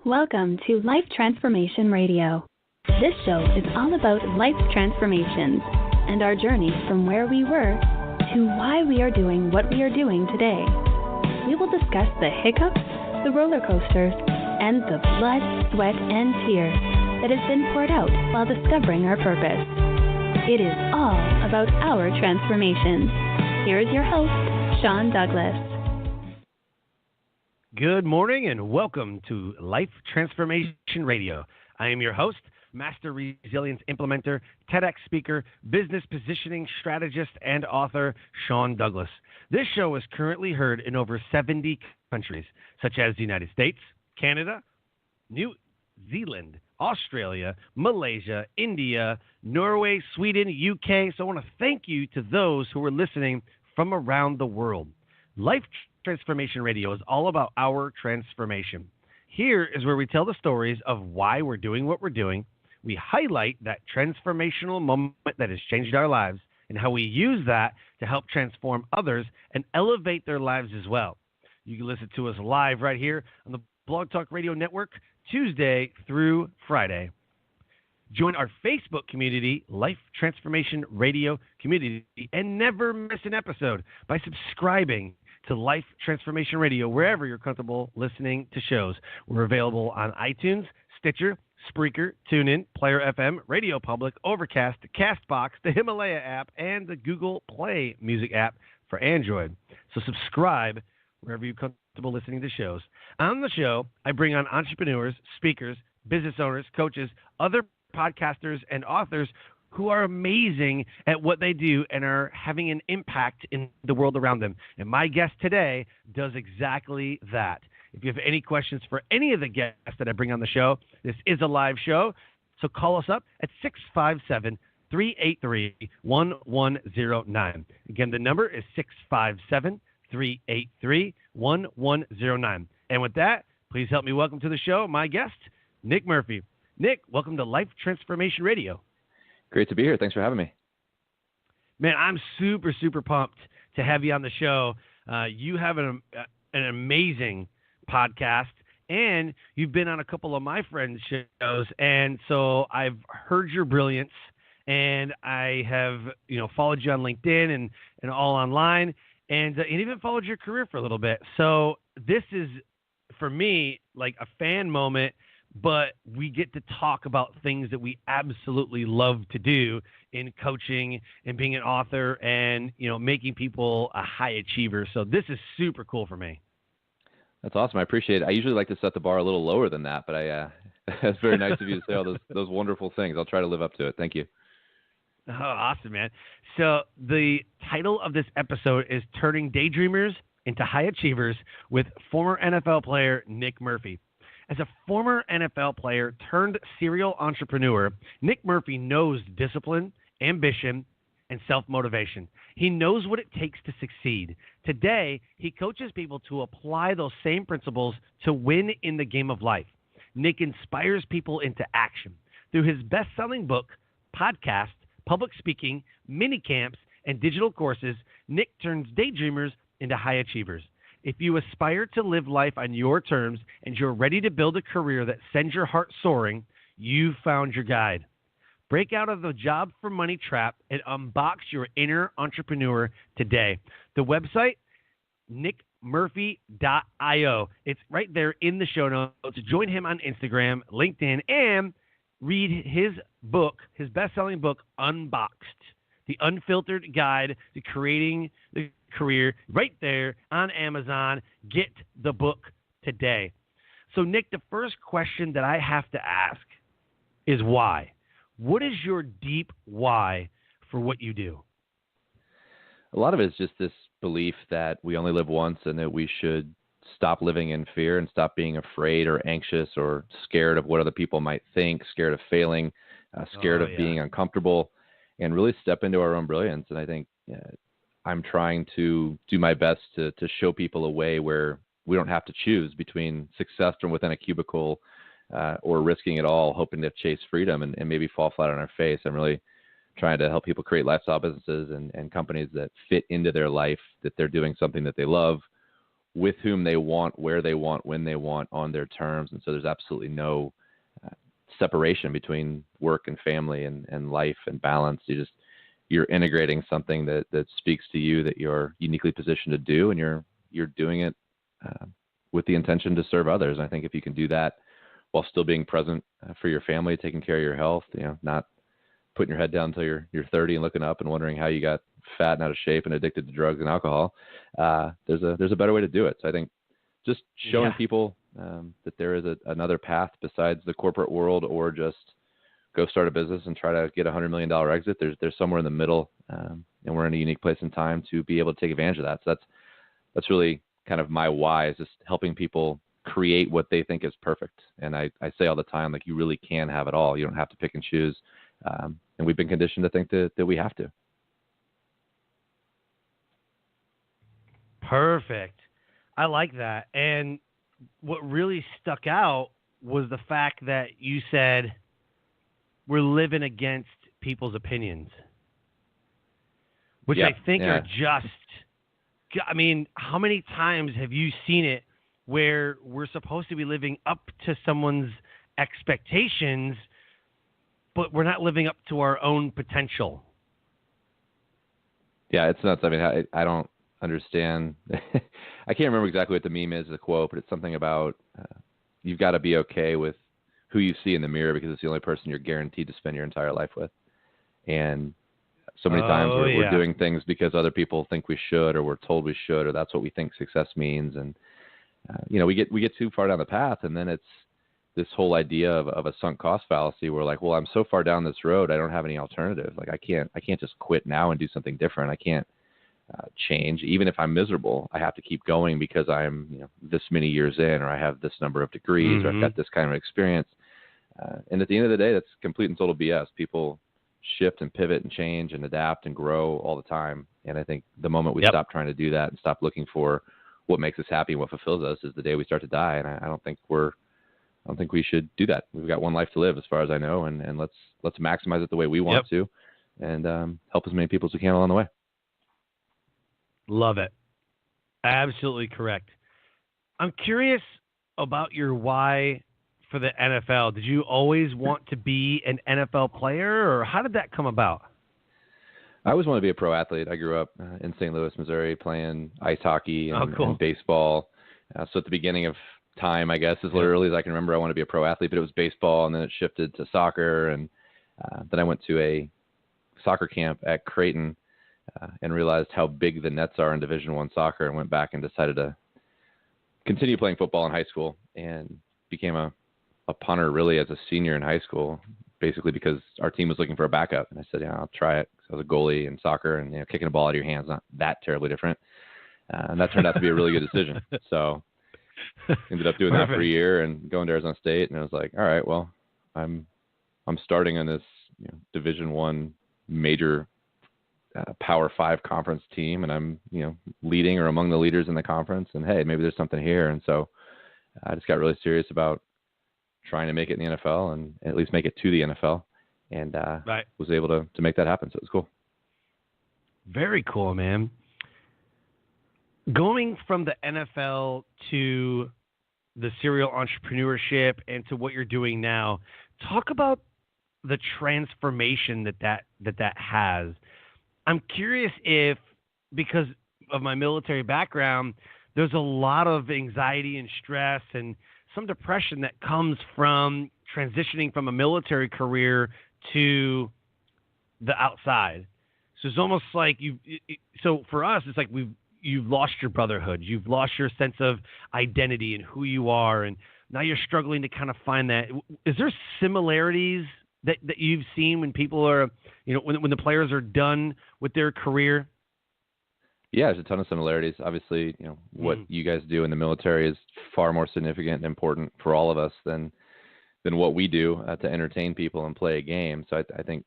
Welcome to Life Transformation Radio. This show is all about life transformations and our journey from where we were to why we are doing what we are doing today. We will discuss the hiccups, the roller coasters, and the blood, sweat, and tears that has been poured out while discovering our purpose. It is all about our transformations. Here is your host, Sean Douglas. Good morning and welcome to Life Transformation Radio. I am your host, Master Resilience Implementer, TEDx speaker, business positioning strategist, and author, Sean Douglas. This show is currently heard in over 70 countries, such as the United States, Canada, New Zealand, Australia, Malaysia, India, Norway, Sweden, UK. So I want to thank you to those who are listening from around the world. Life Transformation Radio is all about our transformation. Here is where we tell the stories of why we're doing what we're doing. We highlight that transformational moment that has changed our lives and how we use that to help transform others and elevate their lives as well. You can listen to us live right here on the Blog Talk Radio Network, Tuesday through Friday. Join our Facebook community, Life Transformation Radio Community, and never miss an episode by subscribing to Life Transformation Radio wherever you're comfortable listening to shows. We're available on iTunes, Stitcher, Spreaker, TuneIn, Player FM, Radio Public, Overcast, CastBox, the Himalaya app, and the Google Play Music app for Android. So subscribe wherever you're comfortable listening to shows. On the show, I bring on entrepreneurs, speakers, business owners, coaches, other podcasters, and authors who are amazing at what they do and are having an impact in the world around them. And my guest today does exactly that. If you have any questions for any of the guests that I bring on the show, this is a live show, so call us up at 657-383-1109. Again, the number is 657-383-1109. And with that, please help me welcome to the show my guest, Nick Murphy. Nick, welcome to Life Transformation Radio. Great to be here. Thanks for having me. Man, I'm super, super pumped to have you on the show. You have an amazing podcast, and you've been on a couple of my friends' shows, and so I've heard your brilliance, and I have followed you on LinkedIn and all online, and even followed your career for a little bit. So this is, for me, like a fan moment, but we get to talk about things that we absolutely love to do in coaching and being an author and, making people a high achiever. So this is super cool for me. That's awesome. I appreciate it. I usually like to set the bar a little lower than that, but it's very nice of you to say all those wonderful things. I'll try to live up to it. Thank you. Oh, awesome, man. So the title of this episode is Turning Daydreamers into High Achievers with former NFL player Nick Murphy. As a former NFL player turned serial entrepreneur, Nick Murphy knows discipline, ambition, and self-motivation. He knows what it takes to succeed. Today, he coaches people to apply those same principles to win in the game of life. Nick inspires people into action. Through his best-selling book, podcast, public speaking, minicamps, and digital courses, Nick turns daydreamers into high achievers. If you aspire to live life on your terms and you're ready to build a career that sends your heart soaring, you've found your guide. Break out of the job for money trap and unbox your inner entrepreneur today. The website, nickmurphy.io. It's right there in the show notes. Join him on Instagram, LinkedIn, and read his book, his best-selling book, Unboxed, the unfiltered guide to creating the career, right there on Amazon. Get the book today. So, Nick, the first question that I have to ask is why? What is your deep why for what you do? A lot of it is just this belief that we only live once and that we should stop living in fear and stop being afraid or anxious or scared of what other people might think, scared of failing, scared of being uncomfortable, and really step into our own brilliance. And I think I'm trying to do my best to show people a way where we don't have to choose between success from within a cubicle or risking it all, hoping to chase freedom and maybe fall flat on our face. I'm really trying to help people create lifestyle businesses and companies that fit into their life, that they're doing something that they love, with whom they want, where they want, when they want, on their terms. And so there's absolutely no separation between work and family and life and balance. You're integrating something that speaks to you, that you're uniquely positioned to do, and you're doing it with the intention to serve others. And I think if you can do that while still being present for your family, taking care of your health, not putting your head down until you're 30 and looking up and wondering how you got fat and out of shape and addicted to drugs and alcohol, there's a better way to do it. So I think just showing people that there is another path besides the corporate world, or just go start a business and try to get $100 million exit. There's somewhere in the middle, and we're in a unique place in time to be able to take advantage of that. So that's really kind of my why, is just helping people create what they think is perfect. And I say all the time, like, you really can have it all. You don't have to pick and choose. And we've been conditioned to think that we have to. Perfect. I like that. And what really stuck out was the fact that you said we're living against people's opinions, which I think are just, I mean, how many times have you seen it where we're supposed to be living up to someone's expectations, but we're not living up to our own potential? Yeah, it's nuts. I mean, I don't understand. I can't remember exactly what the meme is, the quote, but it's something about you've got to be okay with who you see in the mirror, because it's the only person you're guaranteed to spend your entire life with. And so many times we're doing things because other people think we should, or we're told we should, or that's what we think success means. And we get too far down the path, and then it's this whole idea of a sunk cost fallacy. We're like, well, I'm so far down this road, I don't have any alternative. Like, I can't just quit now and do something different. I can't change. Even if I'm miserable, I have to keep going because I'm this many years in, or I have this number of degrees, or I've got this kind of experience. And at the end of the day, that's complete and total BS. People shift and pivot and change and adapt and grow all the time. And I think the moment we stop trying to do that and stop looking for what makes us happy and what fulfills us is the day we start to die. And I don't think we should do that. We've got one life to live, as far as I know, and let's maximize it the way we want to, and help as many people as we can along the way. Love it. Absolutely correct. I'm curious about your why for the NFL. Did you always want to be an NFL player, or how did that come about? I always wanted to be a pro athlete. I grew up in St. Louis, Missouri, playing ice hockey and baseball. So at the beginning of time, I guess, as early as I can remember, I wanted to be a pro athlete, but it was baseball, and then it shifted to soccer. And then I went to a soccer camp at Creighton and realized how big the nets are in Division I soccer, and went back and decided to continue playing football in high school, and became a punter really as a senior in high school, basically because our team was looking for a backup. And I said, I'll try it. So I was a goalie in soccer, and kicking a ball out of your hands, not that terribly different. And that turned out to be a really good decision. So ended up doing that for a year and going to Arizona State. And I was like, all right, well, I'm starting on this Division I major Power 5 conference team, and I'm leading or among the leaders in the conference. And hey, maybe there's something here. And so I just got really serious about trying to make it in the NFL, and at least make it to the NFL, and was able to make that happen. So it was cool. Very cool, man. Going from the NFL to the serial entrepreneurship and to what you're doing now, talk about the transformation that has. I'm curious if, because of my military background, there's a lot of anxiety and stress and some depression that comes from transitioning from a military career to the outside. So it's almost like so for us, it's like you've lost your brotherhood. You've lost your sense of identity and who you are. And now you're struggling to kind of find that. Is there similarities that you've seen when people are, when the players are done with their career? Yeah, there's a ton of similarities. Obviously, what you guys do in the military is far more significant and important for all of us than what we do to entertain people and play a game. So I think,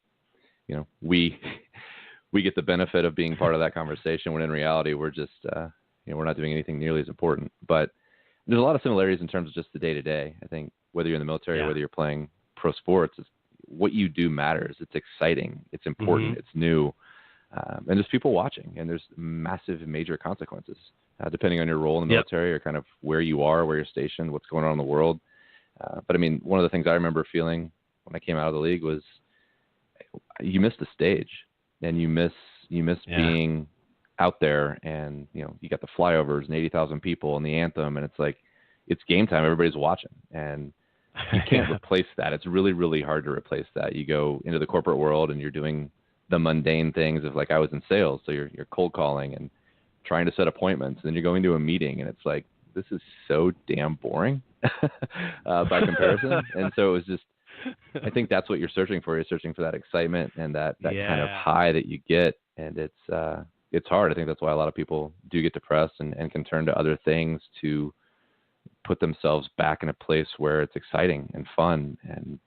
we get the benefit of being part of that conversation, when in reality we're just, we're not doing anything nearly as important. But there's a lot of similarities in terms of just the day-to-day. I think whether you're in the military or whether you're playing pro sports, what you do matters. It's exciting. It's important. It's new. and there's people watching, and there's massive, major consequences, depending on your role in the military or kind of where you are, where you're stationed, what's going on in the world. But I mean, one of the things I remember feeling when I came out of the league was you miss the stage, and you miss being out there, and you got the flyovers and 80,000 people and the anthem, and it's like it's game time. Everybody's watching, and you can't replace that. It's really, really hard to replace that. You go into the corporate world and you're doing the mundane things of, like, I was in sales, so you're cold calling and trying to set appointments, and then you're going to a meeting, and it's like, this is so damn boring by comparison. And so it was just, I think that's what you're searching for. You're searching for that excitement and that kind of high that you get, and it's hard. I think that's why a lot of people do get depressed and can turn to other things to put themselves back in a place where it's exciting and fun, and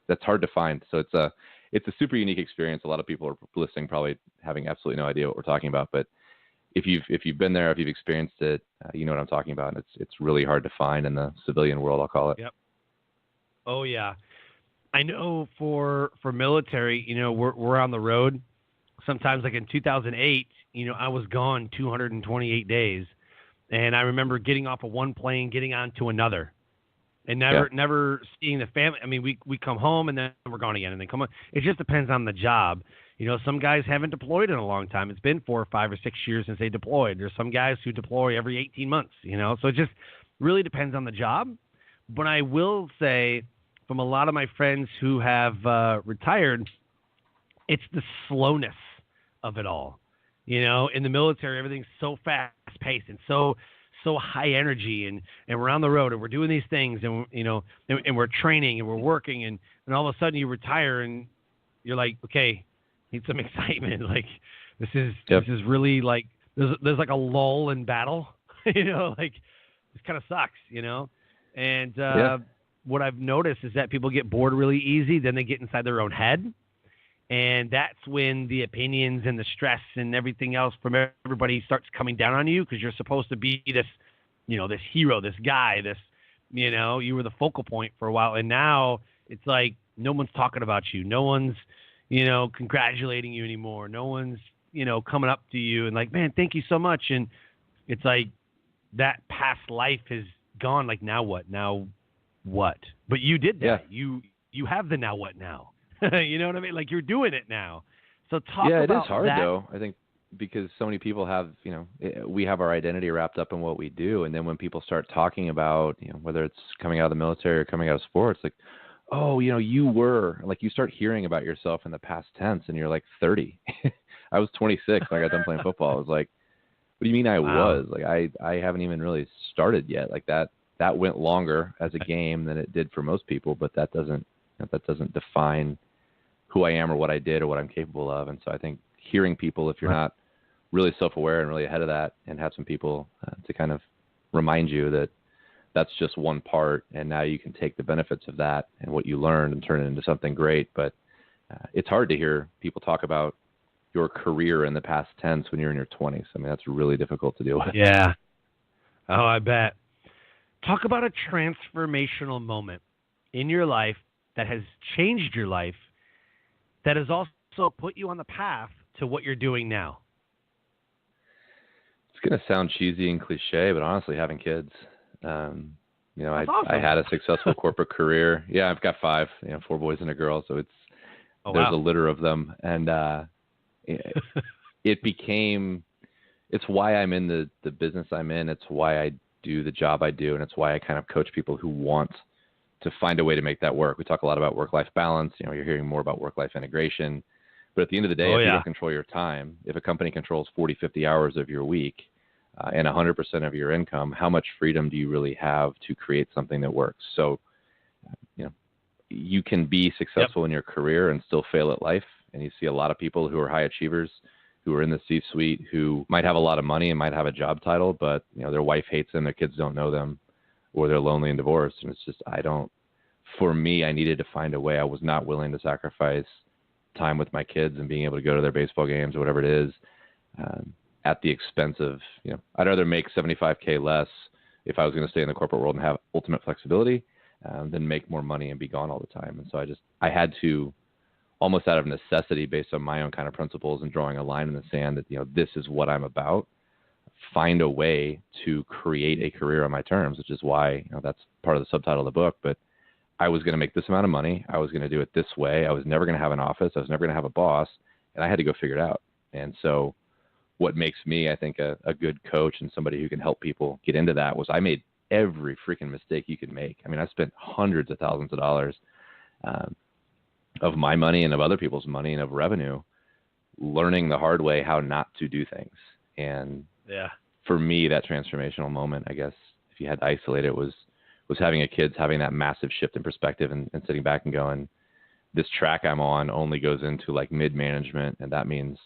that's hard to find. So it's a super unique experience. A lot of people are listening probably having absolutely no idea what we're talking about, but if you've been there, if you've experienced it, you know what I'm talking about. And it's really hard to find in the civilian world, I'll call it. Yep. Oh yeah, I know for military, we're on the road. Sometimes, like in 2008, I was gone 228 days. And I remember getting off of one plane, getting onto another, and never seeing the family. I mean, we come home and then we're gone again, and then come on. It just depends on the job. Some guys haven't deployed in a long time. It's been 4 or 5 or 6 years since they deployed. There's some guys who deploy every 18 months, So it just really depends on the job. But I will say, from a lot of my friends who have retired, it's the slowness of it all. In the military, everything's so fast-paced and so high energy, and we're on the road and we're doing these things, and and we're training and we're working, and all of a sudden you retire and you're like, okay, need some excitement. Like this is really like there's like a lull in battle, like this kind of sucks, And what I've noticed is that people get bored really easy, then they get inside their own head. And that's when the opinions and the stress and everything else from everybody starts coming down on you, because you're supposed to be this, this hero, this guy, this, you were the focal point for a while. And now it's like no one's talking about you. No one's, congratulating you anymore. No one's, coming up to you and like, man, thank you so much. And it's like that past life has gone. Like, now what? Now what? But you did that. Yeah. You have the now what now. You know what I mean? Like, you're doing it now. So talk about that. Yeah, it is hard, though, I think, because so many people have, we have our identity wrapped up in what we do. And then when people start talking about, whether it's coming out of the military or coming out of sports, like, oh, you were, like, you start hearing about yourself in the past tense, and you're like 30. I was 26 when I got done playing football. I was like, what do you mean I was? Like, I haven't even really started yet. Like, that went longer as a game than it did for most people, but that doesn't define who I am or what I did or what I'm capable of. And so I think hearing people, if you're not really self-aware and really ahead of that, and have some people to kind of remind you that that's just one part, and now you can take the benefits of that and what you learned and turn it into something great. But it's hard to hear people talk about your career in the past tense when you're in your 20s. I mean, that's really difficult to deal with. Yeah. Oh, I bet. Talk about a transformational moment in your life that has changed your life, that has also put you on the path to what you're doing now. It's going to sound cheesy and cliche, but honestly, having kids. Awesome. I had a successful corporate career. Yeah, I've got 5, 4 boys and a girl, so there's a litter of them, and it's why I'm in the business I'm in. It's why I do the job I do, and it's why I kind of coach people who want to find a way to make that work. We talk a lot about work-life balance. You're hearing more about work-life integration. But at the end of the day, if you don't control your time, if a company controls 40, 50 hours of your week and 100% of your income, how much freedom do you really have to create something that works? So, you can be successful in your career and still fail at life. And you see a lot of people who are high achievers, who are in the C-suite, who might have a lot of money and might have a job title, but their wife hates them, their kids don't know them, or they're lonely and divorced. And it's just, for me, I needed to find a way. I was not willing to sacrifice time with my kids and being able to go to their baseball games or whatever it is at the expense of, I'd rather make $75K less if I was going to stay in the corporate world and have ultimate flexibility than make more money and be gone all the time. And so I had to almost out of necessity based on my own kind of principles and drawing a line in the sand that, this is what I'm about, find a way to create a career on my terms, which is why, that's part of the subtitle of the book. But I was going to make this amount of money. I was going to do it this way. I was never going to have an office. I was never going to have a boss, and I had to go figure it out. And so what makes me, I think, a good coach and somebody who can help people get into that was I made every freaking mistake you could make. I mean, I spent hundreds of thousands of dollars of my money and of other people's money and of revenue learning the hard way how not to do things. And for me, that transformational moment, I guess, if you had to isolate it, was having a kid, having that massive shift in perspective and sitting back and going, this track I'm on only goes into like mid-management, and that means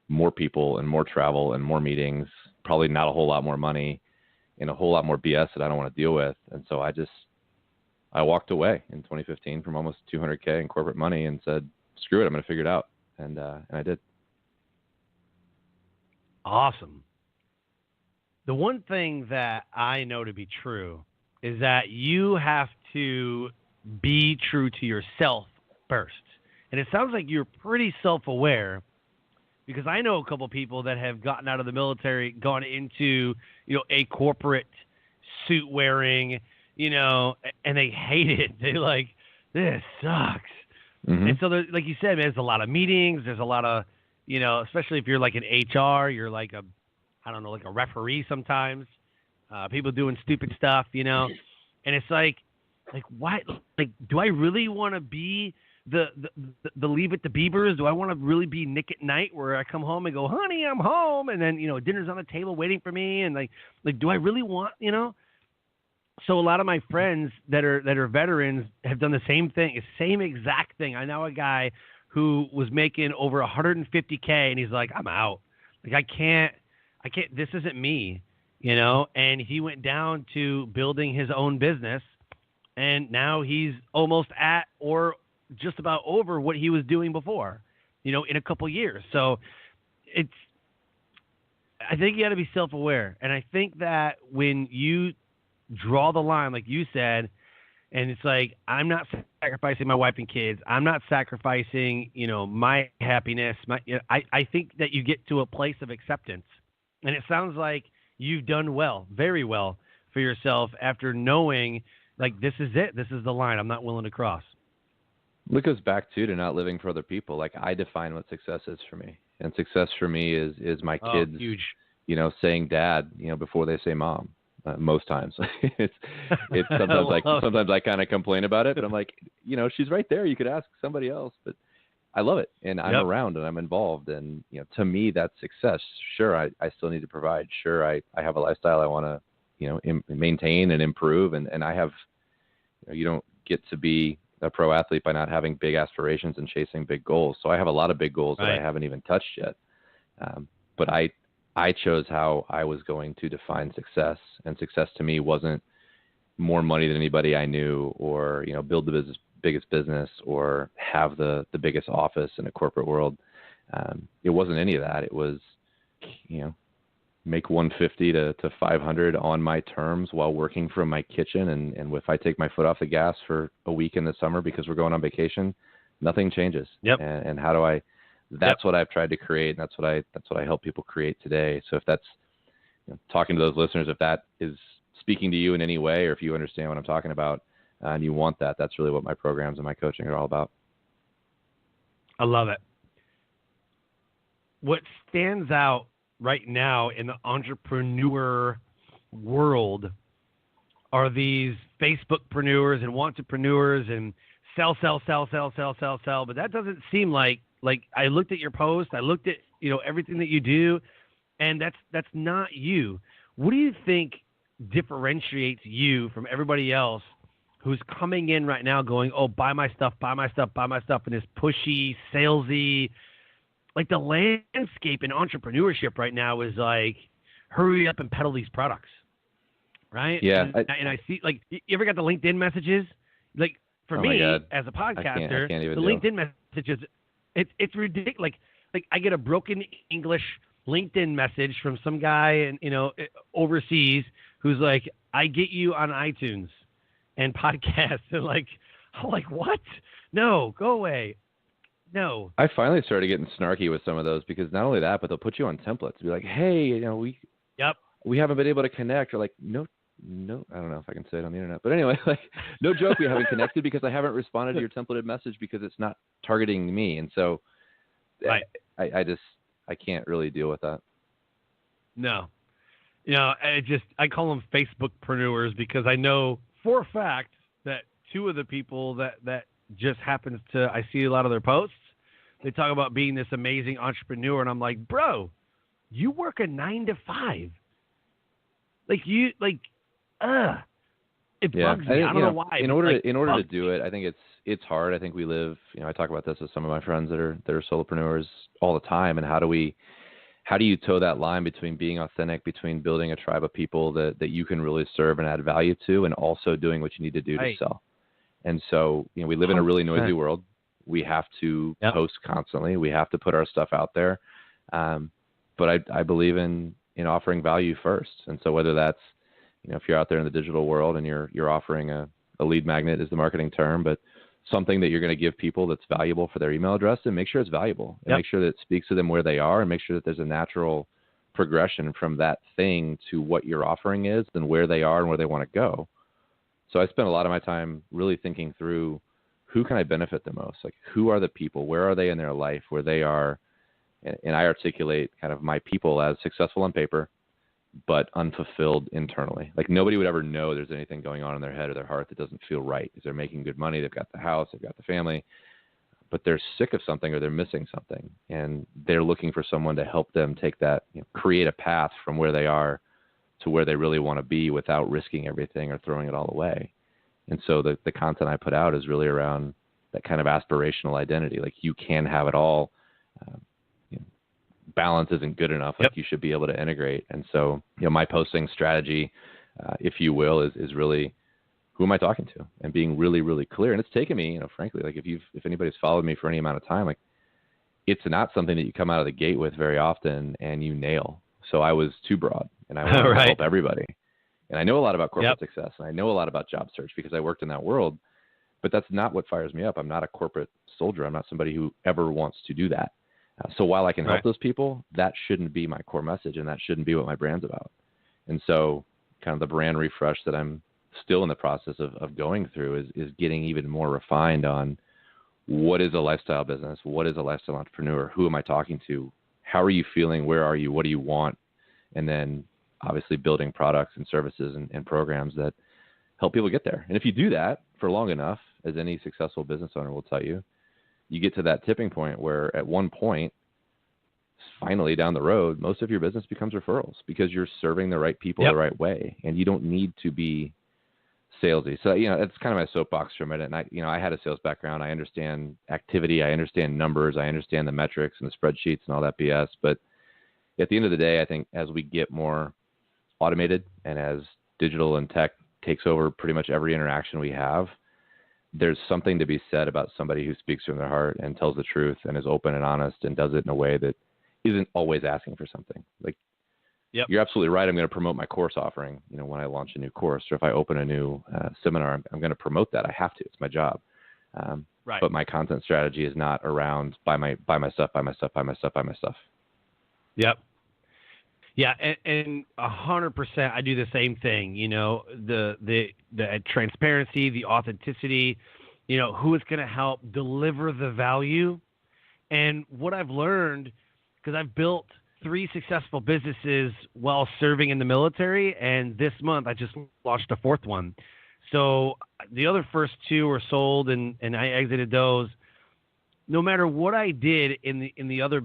more people and more travel and more meetings, probably not a whole lot more money and a whole lot more BS that I don't want to deal with. And so I walked away in 2015 from almost $200K in corporate money and said, screw it, I'm going to figure it out. And I did. Awesome. The one thing that I know to be true is that you have to be true to yourself first. And it sounds like you're pretty self-aware, because I know a couple people that have gotten out of the military, gone into, a corporate suit wearing, and they hate it. They're like, this sucks. Mm-hmm. And so, like you said, there's a lot of meetings. There's a lot of, especially if you're like in HR, you're like like a referee sometimes. People doing stupid stuff, and it's like what? Like, do I really want to be the Leave It to Beavers? Do I want to really be Nick at Night, where I come home and go, honey, I'm home, and then dinner's on the table waiting for me, and like do I really want So a lot of my friends that are veterans have done the same thing, same exact thing. I know a guy who was making over $150K, and he's like, I'm out. Like I can't. This isn't me, And he went down to building his own business, and now he's almost at or just about over what he was doing before, in a couple years. So I think you got to be self-aware. And I think that when you draw the line, like you said, and it's like, I'm not sacrificing my wife and kids, I'm not sacrificing, my happiness. I think that you get to a place of acceptance. And it sounds like you've done well, very well for yourself after knowing, like, this is it. This is the line I'm not willing to cross. It goes back to not living for other people. Like, I define what success is for me. And success for me is my kids, huge. Saying dad, before they say mom. Most times. it's sometimes I kind of complain about it, but I'm like, she's right there. You could ask somebody else, but I love it. And I'm around and I'm involved. And, to me, that's success. Sure. I still need to provide. Sure. I have a lifestyle I want to, maintain and improve. And I have, you don't get to be a pro athlete by not having big aspirations and chasing big goals. So I have a lot of big goals that I haven't even touched yet. But I chose how I was going to define success, and success to me wasn't more money than anybody I knew, or build the biggest business, or have the biggest office in a corporate world. It wasn't any of that. It was, make 150 to 500 on my terms while working from my kitchen, and if I take my foot off the gas for a week in the summer because we're going on vacation, nothing changes. Yep. And how do I? That's what I've tried to create, and that's what I help people create today. So if that's talking to those listeners, if that is speaking to you in any way, or if you understand what I'm talking about and you want that, that's really what my programs and my coaching are all about. I love it. What stands out right now in the entrepreneur world are these Facebookpreneurs and wantrepreneurs and sell, but that doesn't seem like I looked at your post, I looked at, everything that you do, and that's not you. What do you think differentiates you from everybody else who's coming in right now going, oh, buy my stuff, and this pushy, salesy, like the landscape in entrepreneurship right now is like, hurry up and peddle these products, right? Yeah. And I see, like, you ever got the LinkedIn messages? Like, for me, as a podcaster, the LinkedIn messages, it's ridiculous. Like I get a broken English LinkedIn message from some guy overseas who's like, I get you on iTunes and podcasts. And I'm like, what? No, go away. No. I finally started getting snarky with some of those because not only that, but they'll put you on templates. Be like, hey, Yep. we haven't been able to connect. Or like, no, I don't know if I can say it on the internet, but anyway, like, no joke, we haven't connected because I haven't responded to your templated message because it's not targeting me. And so Right. I can't really deal with that. No. I call them Facebookpreneurs because I know for a fact that two of the people that just happens to, I see a lot of their posts, they talk about being this amazing entrepreneur, and I'm like, bro, you work a 9 to 5. It bugs me. I don't know why. In order to do it, I think it's hard. I think we live, I talk about this with some of my friends that are solopreneurs all the time. And how do you toe that line between being authentic, between building a tribe of people that you can really serve and add value to, and also doing what you need to do to sell? And so, we live in a really noisy world. We have to post constantly. We have to put our stuff out there. But I believe in offering value first. And so whether that's, if you're out there in the digital world and you're offering a lead magnet is the marketing term, but something that you're going to give people that's valuable for their email address, and make sure it's valuable and make sure that it speaks to them where they are, and make sure that there's a natural progression from that thing to what your offering is and where they are and where they want to go. So I spend a lot of my time really thinking through who can I benefit the most? Like, who are the people? Where are they in their life where they are? And I articulate kind of my people as successful on paper, but unfulfilled internally. Like, nobody would ever know there's anything going on in their head or their heart that doesn't feel right. Because they're making good money, they've got the house, they've got the family, but they're sick of something or they're missing something. And they're looking for someone to help them take that, create a path from where they are to where they really want to be without risking everything or throwing it all away. And so the content I put out is really around that kind of aspirational identity. Like, you can have it all. Balance isn't good enough. Like, you should be able to integrate. And so, my posting strategy, if you will, is really, who am I talking to, and being really, really clear. And it's taken me, frankly, like, if anybody's followed me for any amount of time, like, it's not something that you come out of the gate with very often and you nail. So I was too broad, and I wanted to help everybody. And I know a lot about corporate success, and I know a lot about job search because I worked in that world, but that's not what fires me up. I'm not a corporate soldier. I'm not somebody who ever wants to do that. So while I can help those people, that shouldn't be my core message, and that shouldn't be what my brand's about. And so kind of the brand refresh that I'm still in the process of going through is getting even more refined on what is a lifestyle business, what is a lifestyle entrepreneur, who am I talking to, how are you feeling, where are you, what do you want, and then obviously building products and services and programs that help people get there. And if you do that for long enough, as any successful business owner will tell you, you get to that tipping point where at one point, finally down the road, most of your business becomes referrals because you're serving the right people the right way, and you don't need to be salesy. So, it's kind of my soapbox for a minute. And I had a sales background. I understand activity. I understand numbers. I understand the metrics and the spreadsheets and all that BS. But at the end of the day, I think as we get more automated and as digital and tech takes over pretty much every interaction we have, there's something to be said about somebody who speaks from their heart and tells the truth and is open and honest and does it in a way that isn't always asking for something. Like, you're absolutely right. I'm going to promote my course offering, when I launch a new course, or if I open a new seminar, I'm going to promote that. I have to. It's my job. But my content strategy is not around buy my stuff. Yep. Yeah, and 100%, I do the same thing. The transparency, the authenticity. Who is going to help deliver the value. And what I've learned, because I've built 3 successful businesses while serving in the military, and this month I just launched a 4th one. So the other first 2 were sold, and I exited those. No matter what I did in the other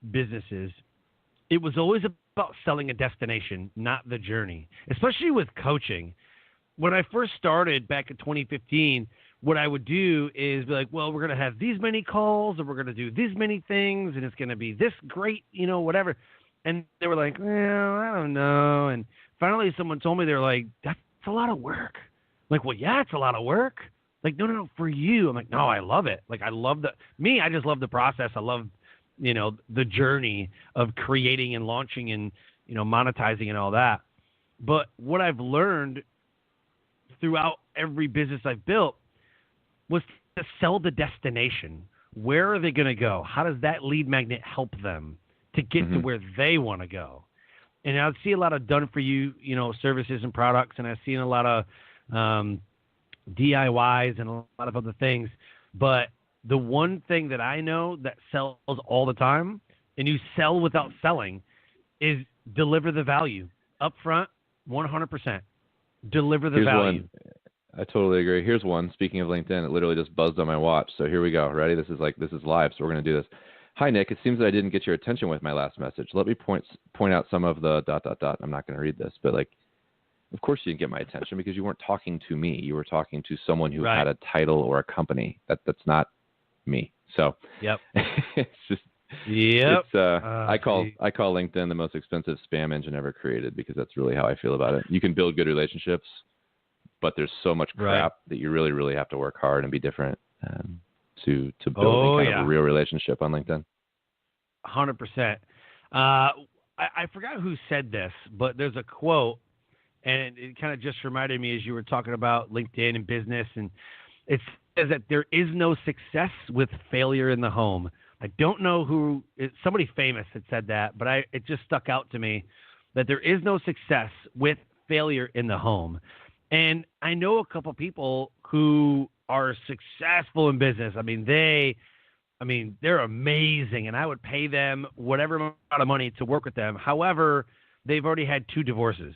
businesses, it was always about selling a destination, not the journey, especially with coaching. When I first started back in 2015, what I would do is be like, well, we're going to have these many calls, and we're going to do these many things, and it's going to be this great, whatever. And they were like, well, I don't know. And finally someone told me, they're like, that's a lot of work. I'm like, well, yeah, it's a lot of work. Like, no, for you. I'm like, no, I love it. Like, I just love the process. I love, the journey of creating and launching and, monetizing and all that. But what I've learned throughout every business I've built was to sell the destination where are they going to go? How does that lead magnet help them to get to where they want to go? And I see a lot of done for you, services and products, and I've seen a lot of DIYs and a lot of other things. But the one thing that I know that sells all the time, and you sell without selling, is deliver the value up front, 100%. Deliver the value. One. I totally agree. Here's one. Speaking of LinkedIn, it literally just buzzed on my watch. So here we go. Ready? This is live. So we're going to do this. Hi, Nick. It seems that I didn't get your attention with my last message. Let me point out some of the ... I'm not going to read this, but of course you didn't get my attention because you weren't talking to me. You were talking to someone who had a title or a company. That's not me. So it's just I call LinkedIn the most expensive spam engine ever created because that's really how I feel about it. You can build good relationships, but there's so much crap that you really, really have to work hard and be different to build a real relationship on LinkedIn. 100%. I forgot who said this, but there's a quote, and it kind of just reminded me as you were talking about LinkedIn and business, and it says that there is no success with failure in the home. I don't know somebody famous had said that, but it just stuck out to me that there is no success with failure in the home. And I know a couple people who are successful in business. They're amazing, and I would pay them whatever amount of money to work with them. However, they've already had 2 divorces.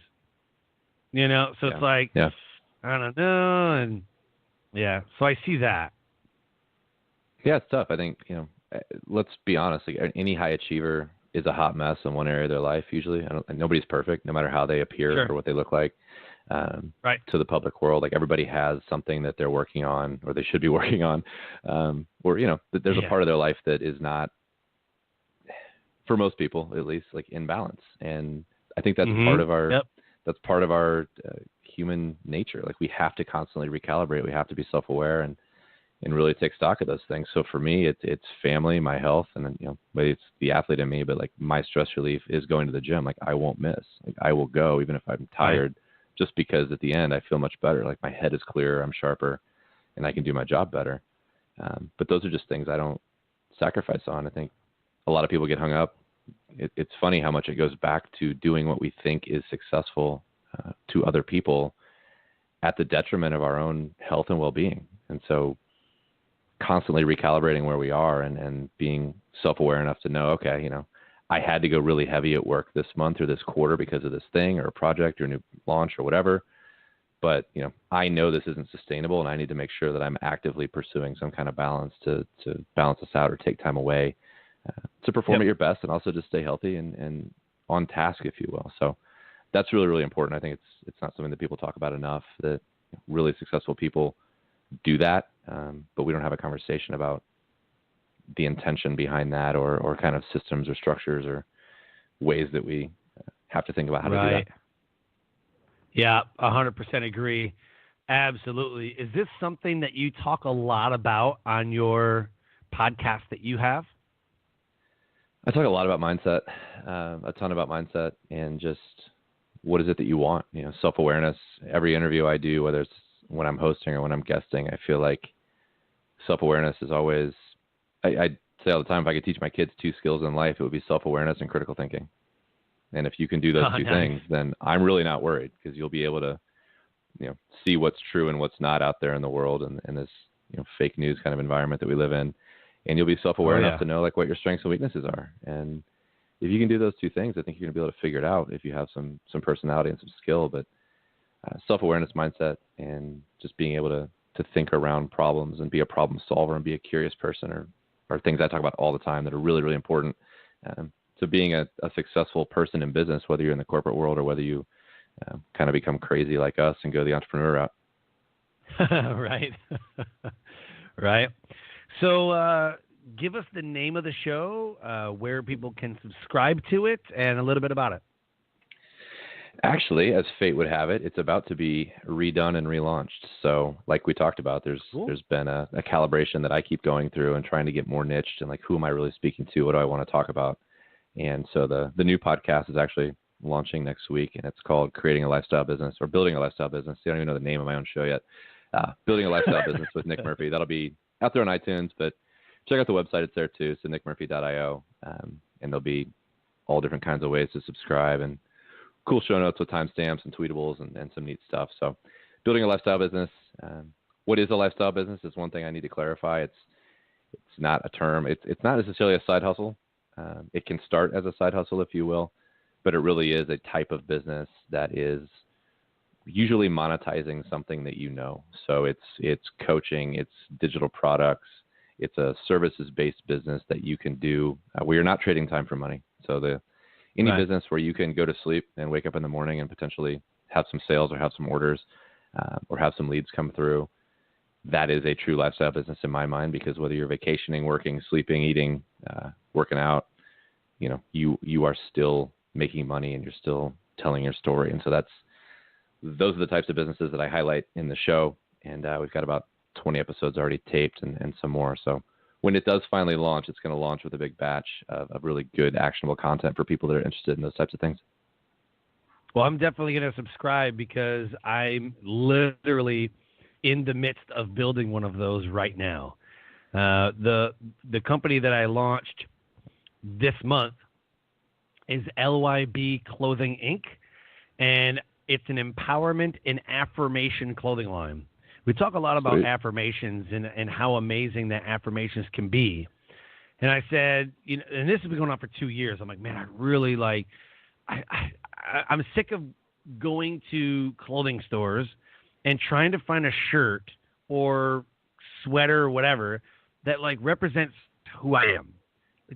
So it's I don't know, and so I see that. Yeah, it's tough. I think let's be honest. Any high achiever is a hot mess in one area of their life. Usually, nobody's perfect, no matter how they appear or what they look like. To the public world, everybody has something that they're working on or they should be working on, or there's a part of their life that is not, for most people at least, in balance. And I think that's part of our human nature. We have to constantly recalibrate. We have to be self-aware and really take stock of those things. So for me, it's family, my health, and then maybe it's the athlete in me, but my stress relief is going to the gym. I won't miss. I will go even if I'm tired. Just because at the end I feel much better. My head is clearer, I'm sharper, and I can do my job better. But those are just things I don't sacrifice on. I think a lot of people get hung up. It's funny how much it goes back to doing what we think is successful to other people at the detriment of our own health and well-being. And so constantly recalibrating where we are and being self-aware enough to know, okay, I had to go really heavy at work this month or this quarter because of this thing or a project or a new launch or whatever. But, I know this isn't sustainable and I need to make sure that I'm actively pursuing some kind of balance to balance this out or take time away to perform at your best and also just stay healthy and on task, if you will. So that's really, really important. I think it's not something that people talk about enough, that really successful people do that, but we don't have a conversation about the intention behind that or kind of systems or structures or ways that we have to think about how to do that. Yeah, 100% agree. Absolutely. Is this something that you talk a lot about on your podcast that you have? I talk a lot about mindset, a ton about mindset and just what is it that you want? Self-awareness. Every interview I do, whether it's when I'm hosting or when I'm guesting, I feel like self-awareness is always, I say all the time, if I could teach my kids 2 skills in life, it would be self-awareness and critical thinking. And if you can do those 2 things, then I'm really not worried because you'll be able to, see what's true and what's not out there in the world and this, fake news kind of environment that we live in. And you'll be self-aware enough to know what your strengths and weaknesses are. And if you can do those 2 things, I think you're going to be able to figure it out if you have some personality and some skill. But self-awareness, mindset, and just being able to think around problems and be a problem solver and be a curious person are things I talk about all the time that are really, really important to being a successful person in business, whether you're in the corporate world or whether you kind of become crazy like us and go the entrepreneur route. Right. Right. So give us the name of the show, where people can subscribe to it, and a little bit about it. Actually, as fate would have it, it's about to be redone and relaunched. So like we talked about, there's been a calibration that I keep going through and trying to get more niched and who am I really speaking to? What do I want to talk about? And so the new podcast is actually launching next week, and it's called Creating a Lifestyle Business or Building a Lifestyle Business. I don't even know the name of my own show yet. Building a Lifestyle Business with Nick Murphy. That'll be out there on iTunes, but check out the website. It's there too. So nickmurphy.io. And there'll be all different kinds of ways to subscribe and cool show notes with timestamps and tweetables and some neat stuff. So building a lifestyle business. What is a lifestyle business is one thing I need to clarify. It's not a term. It's not necessarily a side hustle. It can start as a side hustle, if you will, but it really is a type of business that is usually monetizing something that you know. So it's coaching, it's digital products, it's a services-based business that you can do. We are not trading time for money. So any Right. business where you can go to sleep and wake up in the morning and potentially have some sales or have some orders or have some leads come through, that is a true lifestyle business in my mind, because whether you're vacationing, working, sleeping, eating, working out, you are still making money and you're still telling your story. And so those are the types of businesses that I highlight in the show. And we've got about 20 episodes already taped and some more. So when it does finally launch, it's going to launch with a big batch of really good, actionable content for people that are interested in those types of things. Well, I'm definitely going to subscribe because I'm literally in the midst of building one of those right now. The company that I launched this month is LiB Clothing, Inc., and it's an empowerment and affirmation clothing line. We talk a lot about Sweet. affirmations and how amazing that affirmations can be. And I said, and this has been going on for 2 years. I'm like, man, I really I'm sick of going to clothing stores and trying to find a shirt or sweater or whatever that represents who I am.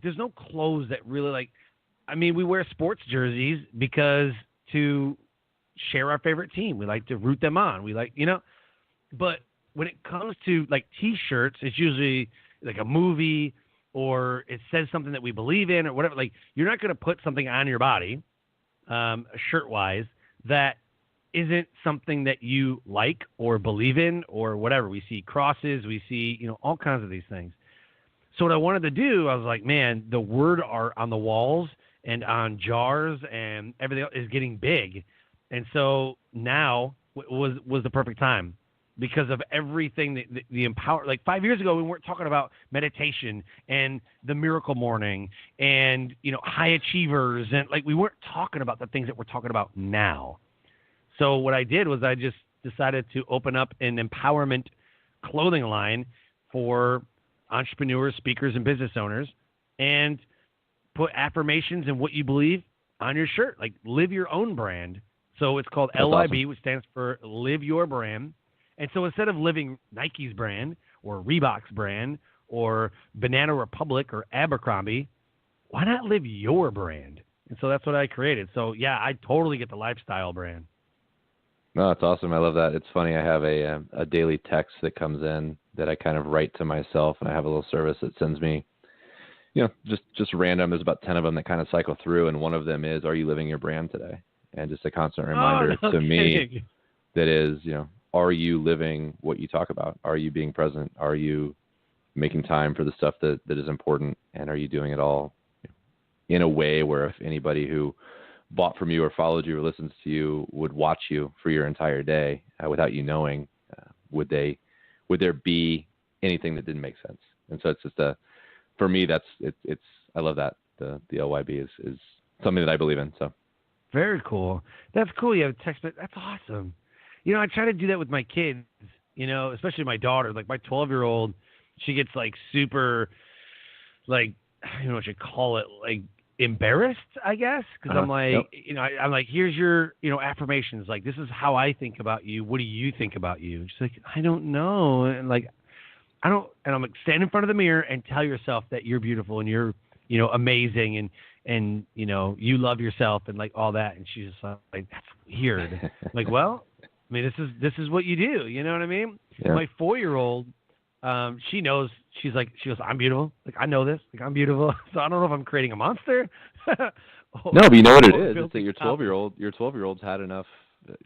There's no clothes that really we wear sports jerseys because to share our favorite team. We like to root them on. We but when it comes to T-shirts, it's usually a movie or it says something that we believe in or whatever. You're not going to put something on your body, shirt-wise, that isn't something that you like or believe in or whatever. We see crosses, we see, all kinds of these things. So what I wanted to do, I was like, man, the word art on the walls and on jars and everything else is getting big. And so now was the perfect time because of everything, the empower. 5 years ago, we weren't talking about meditation and the miracle morning and, high achievers. And we weren't talking about the things that we're talking about now. So what I did was I just decided to open up an empowerment clothing line for entrepreneurs, speakers, and business owners, and put affirmations and what you believe on your shirt. Live your own brand. So it's called That's LIB, awesome. which stands for Live Your Brand. And so instead of living Nike's brand or Reebok's brand or Banana Republic or Abercrombie, why not live your brand? And so that's what I created. So, yeah, I totally get the lifestyle brand. No, that's awesome. I love that. It's funny. I have a daily text that comes in that I kind of write to myself, and I have a little service that sends me, just random. There's about 10 of them that kind of cycle through, and one of them is, "Are you living your brand today?" And just a constant reminder to me that is, are you living what you talk about? Are you being present? Are you making time for the stuff that is important? And are you doing it all in a way where if anybody who bought from you or followed you or listens to you would watch you for your entire day without you knowing, would there be anything that didn't make sense? And so it's just for me, it's I love that the LIB is something that I believe in. So very cool. That's cool. You have text, but that's awesome. I try to do that with my kids, especially my daughter. My 12-year-old, she gets super, I don't know what you call it, embarrassed, I guess, because I'm I'm like, here's your, affirmations. This is how I think about you. What do you think about you? And she's like, I don't know. And I don't. And I'm like, stand in front of the mirror and tell yourself that you're beautiful and you're, amazing and you love yourself and all that. And she's just like, that's weird. Well, this is what you do. You know what I mean? Yeah. My 4-year-old, she knows. She goes, I'm beautiful. I know this. I'm beautiful. So I don't know if I'm creating a monster. No, but you know what it is? It's that your 12-year-old's had enough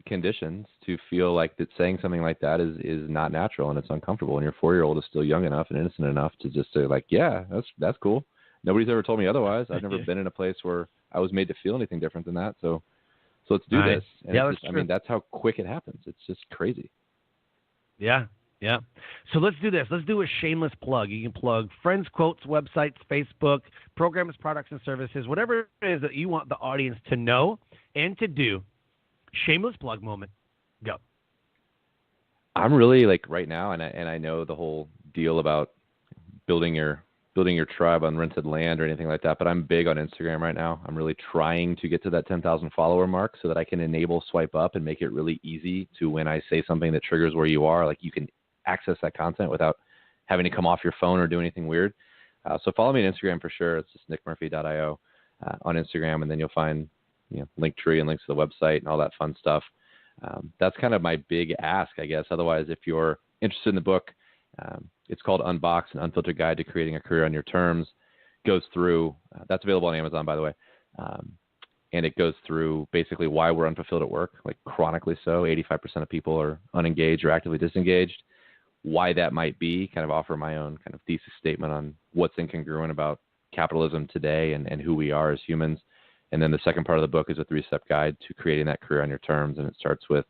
conditions to feel like that saying something like that is not natural and it's uncomfortable. And your 4-year-old is still young enough and innocent enough to just say yeah, that's cool. Nobody's ever told me otherwise. I've never been in a place where I was made to feel anything different than that. So let's do this. And yeah, that's true. that's how quick it happens. It's just crazy. Yeah. Yeah. So let's do this. Let's do a shameless plug. You can plug friends, quotes, websites, Facebook, programs, products, and services, whatever it is that you want the audience to know and to do. Shameless plug moment. Go. I'm really like right now, and I know the whole deal about building your tribe on rented land or anything like that, but I'm big on Instagram right now. I'm really trying to get to that 10,000 follower mark so that I can enable swipe up and make it really easy to, when I say something that triggers where you are, like you can access that content without having to come off your phone or do anything weird. So follow me on Instagram for sure. It's just nickmurphy.io on Instagram, and then you'll find Linktree and links to the website and all that fun stuff. That's kind of my big ask, I guess. Otherwise, if you're interested in the book, it's called Unbox, an unfiltered guide to creating a career on your terms. Goes through, that's available on Amazon, by the way. And it goes through basically why we're unfulfilled at work, like chronically so. 85% of people are unengaged or actively disengaged. Why that might be, kind of offer my own kind of thesis statement on what's incongruent about capitalism today and who we are as humans. And then the second part of the book is a 3-step guide to creating that career on your terms. And it starts with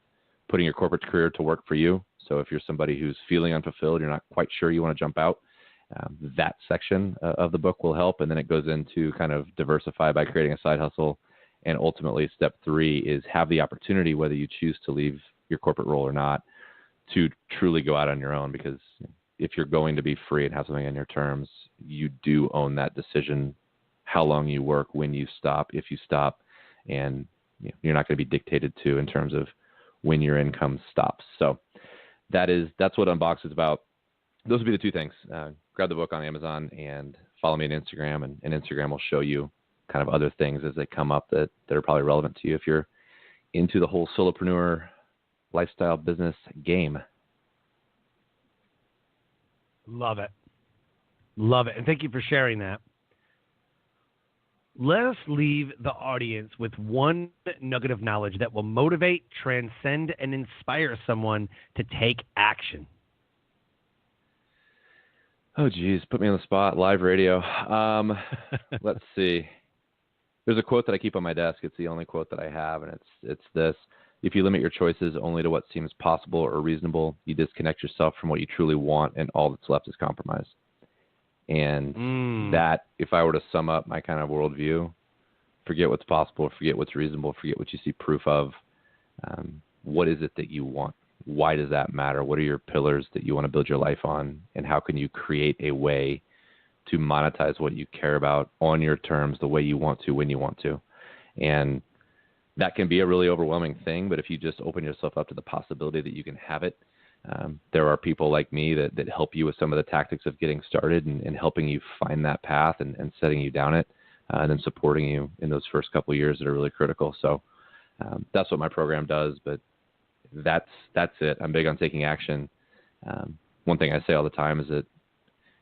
putting your corporate career to work for you. So if you're somebody who's feeling unfulfilled, you're not quite sure you want to jump out, that section of the book will help. And then it goes into kind of diversify by creating a side hustle. And ultimately, step 3 is have the opportunity, whether you choose to leave your corporate role or not, to truly go out on your own. Because if you're going to be free and have something on your terms, you do own that decision, how long you work, when you stop, if you stop, and you're not going to be dictated to in terms of when your income stops. So that's what Unbox is about. Those would be the 2 things. Grab the book on Amazon and follow me on Instagram, and Instagram will show you kind of other things as they come up that are probably relevant to you if you're into the whole solopreneur lifestyle business game. Love it. Love it. And thank you for sharing that. Let us leave the audience with one nugget of knowledge that will motivate, transcend, and inspire someone to take action. Oh, geez. Put me on the spot. Live radio. Let's see. There's a quote that I keep on my desk. It's the only quote that I have, and it's this. If you limit your choices only to what seems possible or reasonable, you disconnect yourself from what you truly want, and all that's left is compromise. And that, if I were to sum up my kind of worldview, forget what's possible, forget what's reasonable, forget what you see proof of. What is it that you want? Why does that matter? What are your pillars that you want to build your life on? And how can you create a way to monetize what you care about on your terms, the way you want to, when you want to? And that can be a really overwhelming thing, but if you just open yourself up to the possibility that you can have it, there are people like me that help you with some of the tactics of getting started and helping you find that path and setting you down it, and then supporting you in those first couple of years that are really critical. So that's what my program does, but that's it. I'm big on taking action. One thing I say all the time is that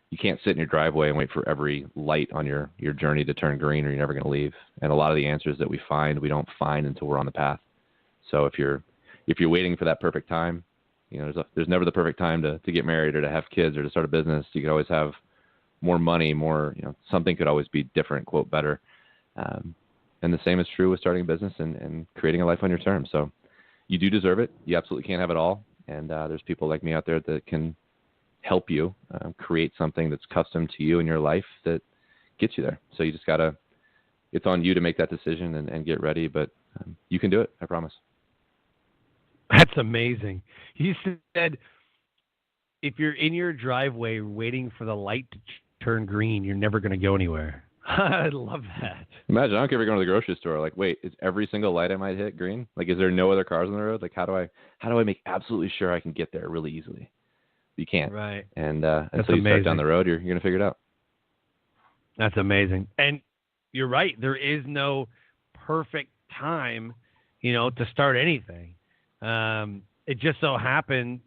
you can't sit in your driveway and wait for every light on your journey to turn green, or you're never going to leave. And a lot of the answers that we don't find until we're on the path. So if you're waiting for that perfect time, there's never the perfect time to get married or to have kids or to start a business. You could always have more money, something could always be different, quote, better. And the same is true with starting a business and creating a life on your terms. So you do deserve it. You absolutely can't have it all. And there's people like me out there that can help you create something that's custom to you in your life that gets you there. So you just it's on you to make that decision and get ready, but you can do it. I promise. That's amazing. You said if you're in your driveway waiting for the light to turn green, you're never going to go anywhere. I love that. Imagine, I don't care if you're going to the grocery store. Like, wait, is every single light I might hit green? Like, is there no other cars on the road? Like, how do I make absolutely sure I can get there really easily? You can't. Right. And until you start down the road, you're going to figure it out. That's amazing. And you're right. There is no perfect time, to start anything. It just so happened,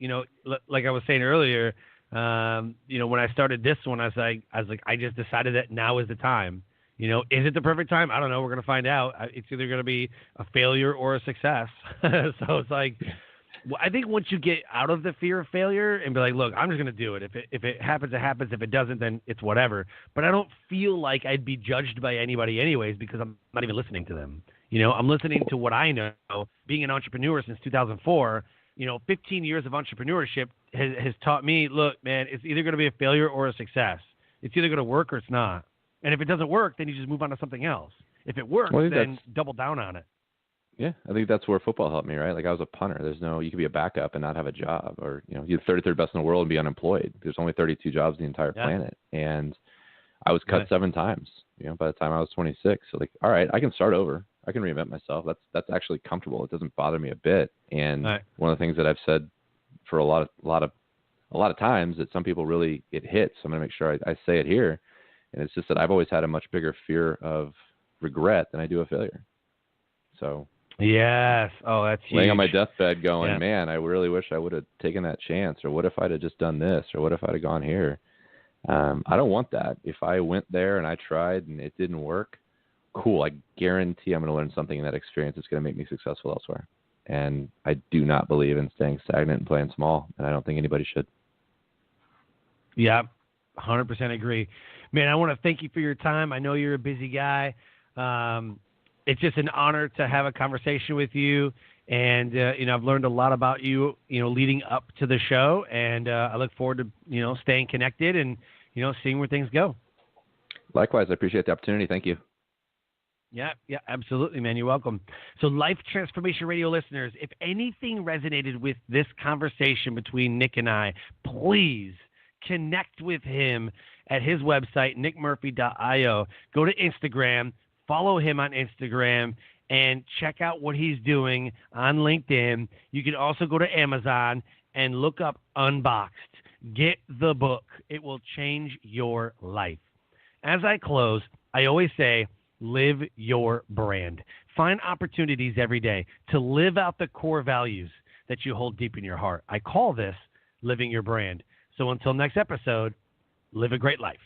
like I was saying earlier, when I started this one, I was like, I just decided that now is the time. Is it the perfect time? I don't know. We're going to find out. It's either going to be a failure or a success. So it's like, I think once you get out of the fear of failure and be like, look, I'm just going to do it. If it happens, it happens. If it doesn't, then it's whatever. But I don't feel like I'd be judged by anybody anyways, because I'm not even listening to them. I'm listening to what I know. Being an entrepreneur since 2004, 15 years of entrepreneurship has taught me, look, man, it's either going to be a failure or a success. It's either going to work or it's not. And if it doesn't work, then you just move on to something else. If it works, then double down on it. Yeah, I think that's where football helped me, right? Like I was a punter. You could be a backup and not have a job, or you're the 33rd best in the world and be unemployed. There's only 32 jobs on the entire planet, and I was cut 7 times. By the time I was 26. So all right, I can start over. I can reinvent myself. That's actually comfortable. It doesn't bother me a bit. And one of the things that I've said for a lot of times that some people really it hits. I'm going to make sure I say it here, and it's just that I've always had a much bigger fear of regret than I do of failure. So. Yes. Oh, that's huge. Laying on my deathbed going, man, I really wish I would have taken that chance, or what if I'd have just done this, or what if I'd have gone here? I don't want that. If I went there and I tried and it didn't work, cool. I guarantee I'm going to learn something in that experience that's going to make me successful elsewhere. And I do not believe in staying stagnant and playing small, and I don't think anybody should. Yeah, 100% agree. Man, I want to thank you for your time. I know you're a busy guy. It's just an honor to have a conversation with you. And, I've learned a lot about you, leading up to the show. And I look forward to, staying connected and, seeing where things go. Likewise. I appreciate the opportunity. Thank you. Yeah, absolutely, man. You're welcome. So Life Transformation Radio listeners, if anything resonated with this conversation between Nick and I, please connect with him at his website, nickmurphy.io. Go to Instagram. Follow him on Instagram and check out what he's doing on LinkedIn. You can also go to Amazon and look up Unboxed. Get the book. It will change your life. As I close, I always say, live your brand. Find opportunities every day to live out the core values that you hold deep in your heart. I call this living your brand. So until next episode, live a great life.